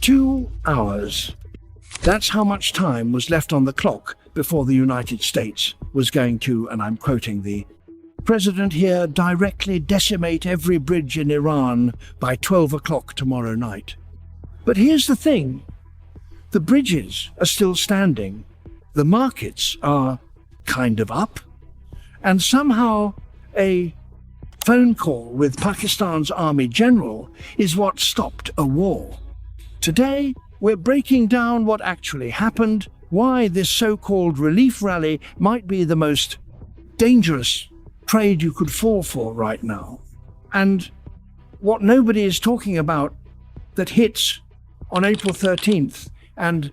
2 hours. That's how much time was left on the clock before the United States was going to, and I'm quoting the president here, directly decimate every bridge in Iran by 12 o'clock tomorrow night. But here's the thing. The bridges are still standing. The markets are kind of up. And somehow a phone call with Pakistan's army general is what stopped a war. Today, we're breaking down what actually happened, why this so-called relief rally might be the most dangerous trade you could fall for right now, and what nobody is talking about that hits on April 13th and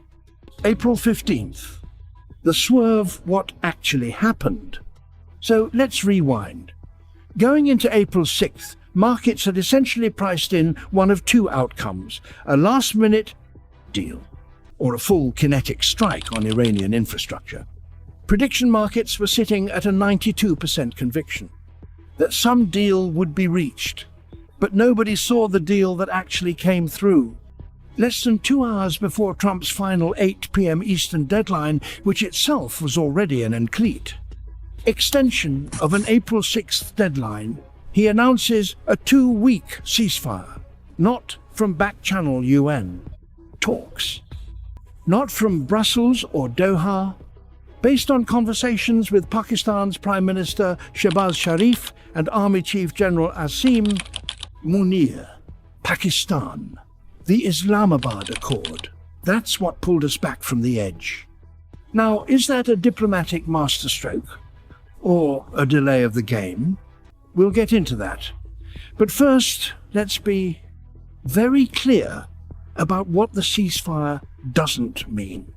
April 15th. The swerve, what actually happened. So let's rewind. Going into April 6th, markets had essentially priced in one of two outcomes: a last-minute deal or a full kinetic strike on Iranian infrastructure. Prediction markets were sitting at a 92% conviction that some deal would be reached, but nobody saw the deal that actually came through. Less than 2 hours before Trump's final 8 p.m. Eastern deadline, which itself was already an incomplete extension of an April 6th deadline, he announces a 2-week ceasefire, not from back-channel UN talks, not from Brussels or Doha, based on conversations with Pakistan's Prime Minister Shehbaz Sharif and Army Chief General Asim Munir. Pakistan, the Islamabad Accord. That's what pulled us back from the edge. Now, is that a diplomatic masterstroke or a delay of the game? We'll get into that. But first, let's be very clear about what the ceasefire doesn't mean.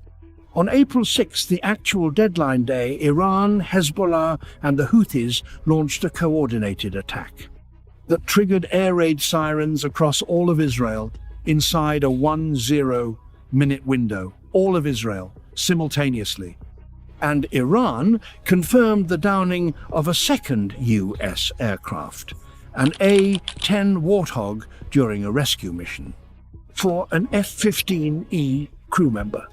On April 6th, the actual deadline day, Iran, Hezbollah, and the Houthis launched a coordinated attack that triggered air raid sirens across all of Israel inside a 10-minute window. All of Israel, simultaneously. And Iran confirmed the downing of a second US aircraft, an A-10 Warthog, during a rescue mission for an F-15E crew member.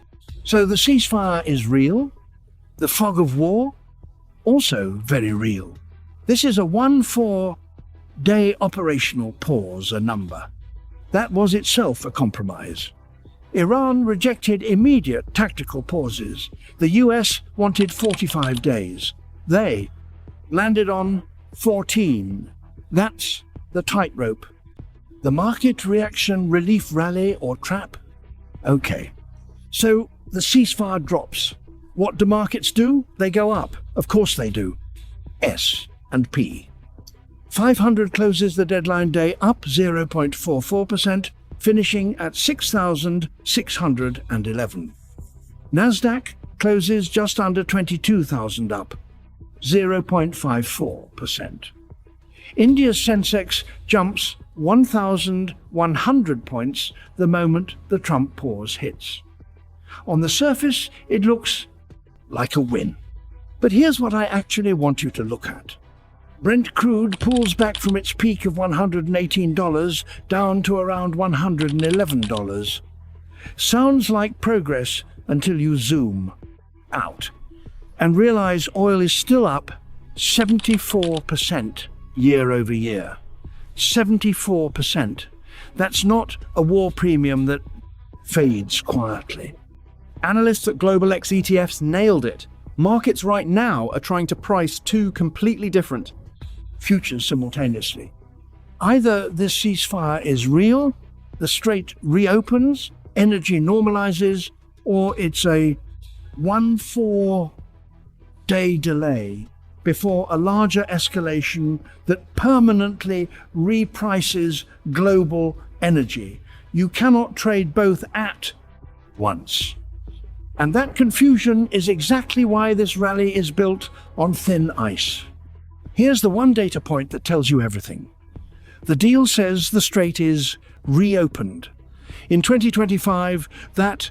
So the ceasefire is real. The fog of war, also very real. This is a 14-day operational pause, a number. That was itself a compromise. Iran rejected immediate tactical pauses. The US wanted 45 days. They landed on 14. That's the tightrope. The market reaction, relief rally or trap? Okay. So the ceasefire drops. What do markets do? They go up. Of course they do. S&P 500 closes the deadline day up 0.44%, finishing at 6,611. Nasdaq closes just under 22,000 up, 0.54%. India's Sensex jumps 1,100 points the moment the Trump pause hits. On the surface, it looks like a win. But here's what I actually want you to look at. Brent crude pulls back from its peak of $118 down to around $111. Sounds like progress until you zoom out and realize oil is still up 74% year over year. 74%. That's not a war premium that fades quietly. Analysts at Global X ETFs nailed it. Markets right now are trying to price two completely different futures simultaneously. Either this ceasefire is real, the strait reopens, energy normalizes, or it's a 14-day delay before a larger escalation that permanently reprices global energy. You cannot trade both at once. And that confusion is exactly why this rally is built on thin ice. Here's the one data point that tells you everything. The deal says the strait is reopened. In 2025, that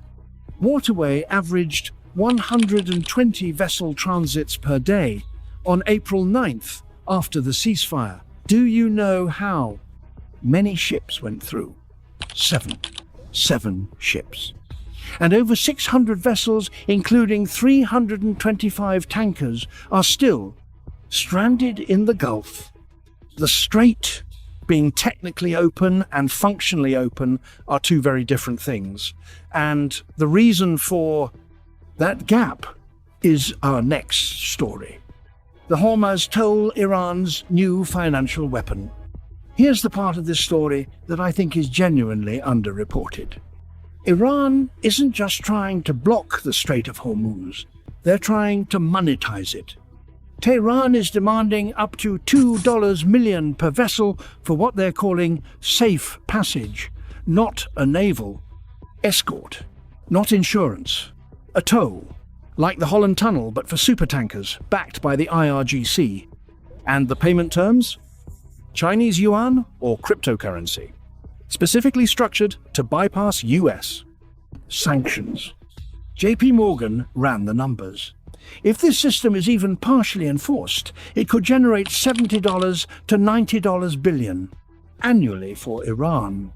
waterway averaged 120 vessel transits per day on April 9th after the ceasefire. Do you know how many ships went through? 7. 7 ships. And over 600 vessels, including 325 tankers, are still stranded in the Gulf. The Strait, being technically open and functionally open, are two very different things. And the reason for that gap is our next story. The Hormuz toll, Iran's new financial weapon. Here's the part of this story that I think is genuinely underreported. Iran isn't just trying to block the Strait of Hormuz, they're trying to monetize it. Tehran is demanding up to $2 million per vessel for what they're calling safe passage, not a naval escort, not insurance, a toll, like the Holland Tunnel but for supertankers, backed by the IRGC. And the payment terms? Chinese Yuan or cryptocurrency, specifically structured to bypass US sanctions. JP Morgan ran the numbers. If this system is even partially enforced, it could generate $70 to $90 billion annually for Iran.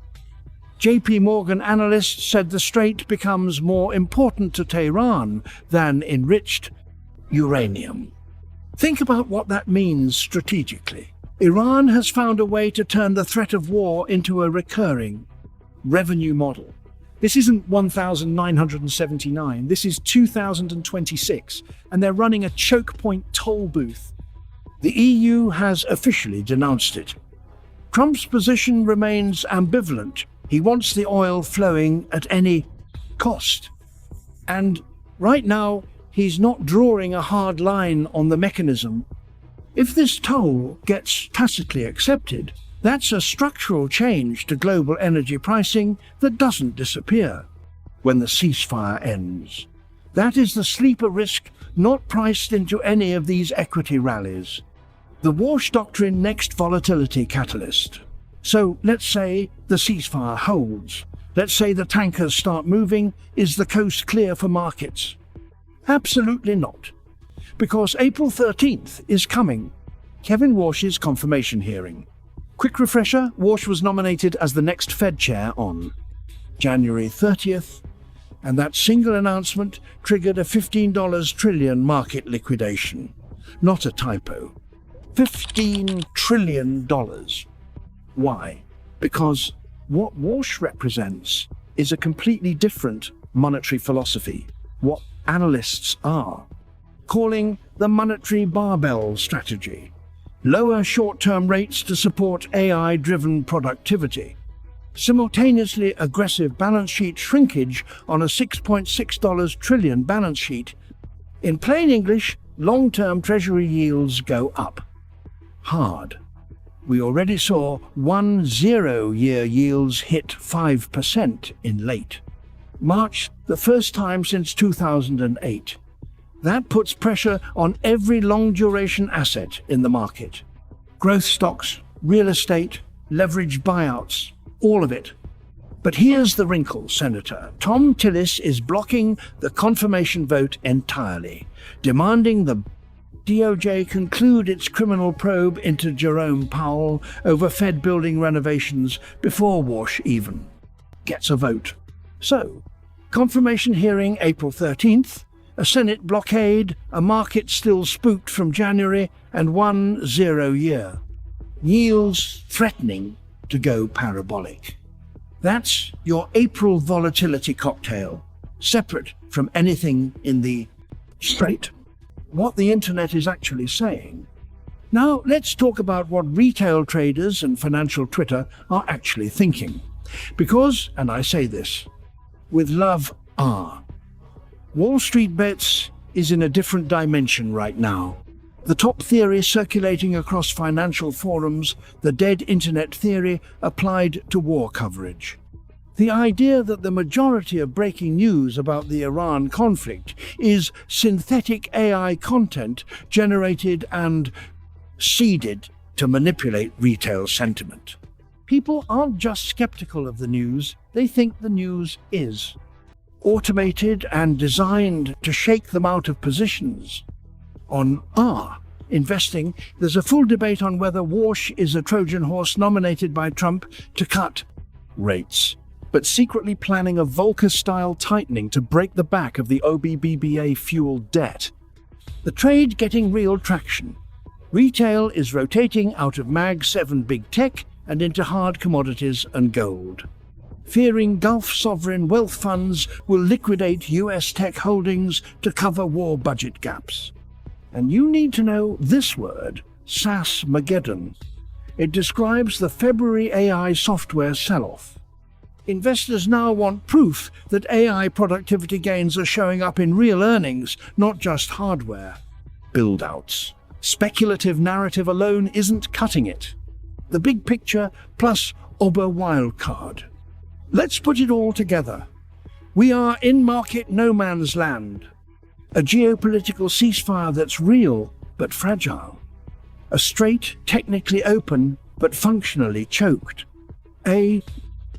JP Morgan analysts said the strait becomes more important to Tehran than enriched uranium. Think about what that means strategically. Iran has found a way to turn the threat of war into a recurring revenue model. This isn't 1979, this is 2026, and they're running a chokepoint toll booth. The EU has officially denounced it. Trump's position remains ambivalent. He wants the oil flowing at any cost. And right now, he's not drawing a hard line on the mechanism. If this toll gets tacitly accepted, that's a structural change to global energy pricing that doesn't disappear when the ceasefire ends. That is the sleeper risk not priced into any of these equity rallies. The Walsh Doctrine next volatility catalyst. So let's say the ceasefire holds. Let's say the tankers start moving. Is the coast clear for markets? Absolutely not. Because April 13th is coming. Kevin Warsh's confirmation hearing. Quick refresher, Warsh was nominated as the next Fed chair on January 30th, and that single announcement triggered a $15 trillion market liquidation. Not a typo. $15 trillion. Why? Because what Warsh represents is a completely different monetary philosophy, what analysts are calling the monetary barbell strategy. Lower short-term rates to support AI-driven productivity. Simultaneously aggressive balance sheet shrinkage on a $6.6 trillion balance sheet. In plain English, long-term treasury yields go up. Hard. We already saw 10-year yields hit 5% in late March, the first time since 2008. That puts pressure on every long-duration asset in the market. Growth stocks, real estate, leveraged buyouts, all of it. But here's the wrinkle, Senator. Tom Tillis is blocking the confirmation vote entirely, demanding the DOJ conclude its criminal probe into Jerome Powell over Fed building renovations before Warsh even gets a vote. So, confirmation hearing April 13th, a Senate blockade, a market still spooked from January, and 10-year. Yields threatening to go parabolic. That's your April volatility cocktail, separate from anything in the Strait. What the internet is actually saying. Now let's talk about what retail traders and financial Twitter are actually thinking. Because, and I say this with love, Wall Street Bets is in a different dimension right now. The top theory circulating across financial forums, the dead internet theory applied to war coverage. The idea that the majority of breaking news about the Iran conflict is synthetic AI content generated and seeded to manipulate retail sentiment. People aren't just skeptical of the news, they think the news is automated and designed to shake them out of positions. On investing, there's a full debate on whether Warsh is a Trojan horse nominated by Trump to cut rates. but secretly planning a Volcker-style tightening to break the back of the OBBBA-fueled debt. The trade getting real traction. Retail is rotating out of Mag 7 big tech and into hard commodities and gold. Fearing Gulf sovereign wealth funds will liquidate US tech holdings to cover war budget gaps. And you need to know this word, SaaSmageddon. It describes the February AI software sell-off. Investors now want proof that AI productivity gains are showing up in real earnings, not just hardware build-outs. Speculative narrative alone isn't cutting it. The big picture plus Ober wildcard. Let's put it all together. We are in market no man's land. A geopolitical ceasefire that's real but fragile. A strait technically open but functionally choked. A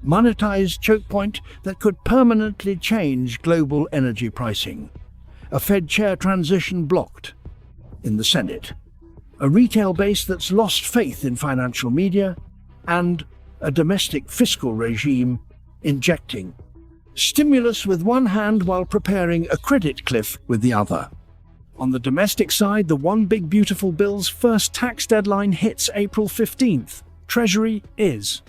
monetized chokepoint that could permanently change global energy pricing. A Fed chair transition blocked in the Senate. A retail base that's lost faith in financial media, and a domestic fiscal regime injecting stimulus with one hand while preparing a credit cliff with the other. On the domestic side, the One Big Beautiful Bill's first tax deadline hits April 15th. Treasury is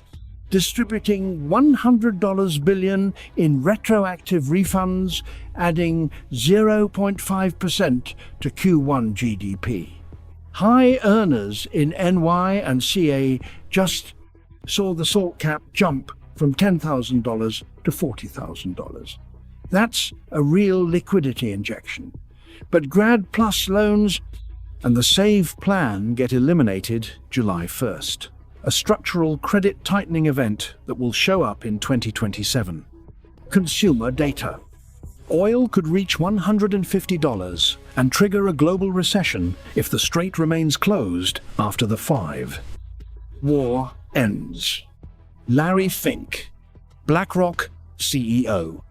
distributing $100 billion in retroactive refunds, adding 0.5% to Q1 GDP. High earners in NY and CA just saw the salt cap jump from $10,000 to $40,000. That's a real liquidity injection. But Grad Plus loans and the SAVE plan get eliminated July 1st. A structural credit tightening event that will show up in 2027. Consumer data. Oil could reach $150 and trigger a global recession if the strait remains closed after the 5. War ends. Larry Fink, BlackRock CEO.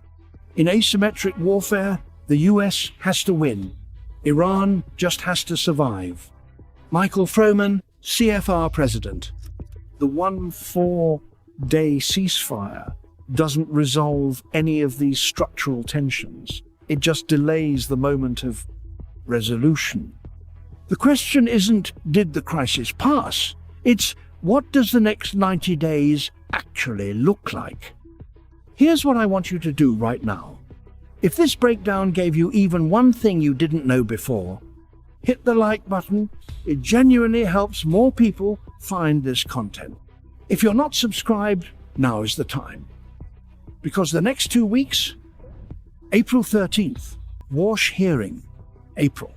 In asymmetric warfare, the US has to win. Iran just has to survive. Michael Froman, CFR President. The 4-day ceasefire doesn't resolve any of these structural tensions. It just delays the moment of resolution. The question isn't, did the crisis pass? It's, what does the next 90 days actually look like? Here's what I want you to do right now. If this breakdown gave you even one thing you didn't know before, hit the like button. It genuinely helps more people find this content. If you're not subscribed, now is the time. Because the next 2 weeks, April 13th, Warsh hearing, April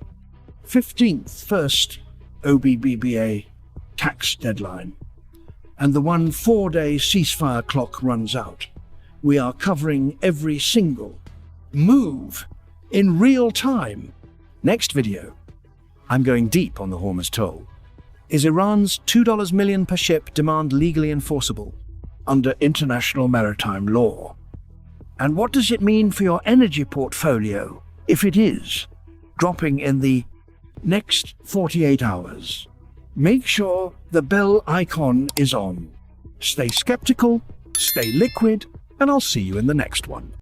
15th, first OBBBA tax deadline, and the 4-day ceasefire clock runs out. We are covering every single move in real time. Next video, I'm going deep on the Hormuz toll. Is Iran's $2 million per ship demand legally enforceable under international maritime law? And what does it mean for your energy portfolio if it is dropping in the next 48 hours? Make sure the bell icon is on. Stay skeptical, stay liquid, and I'll see you in the next one.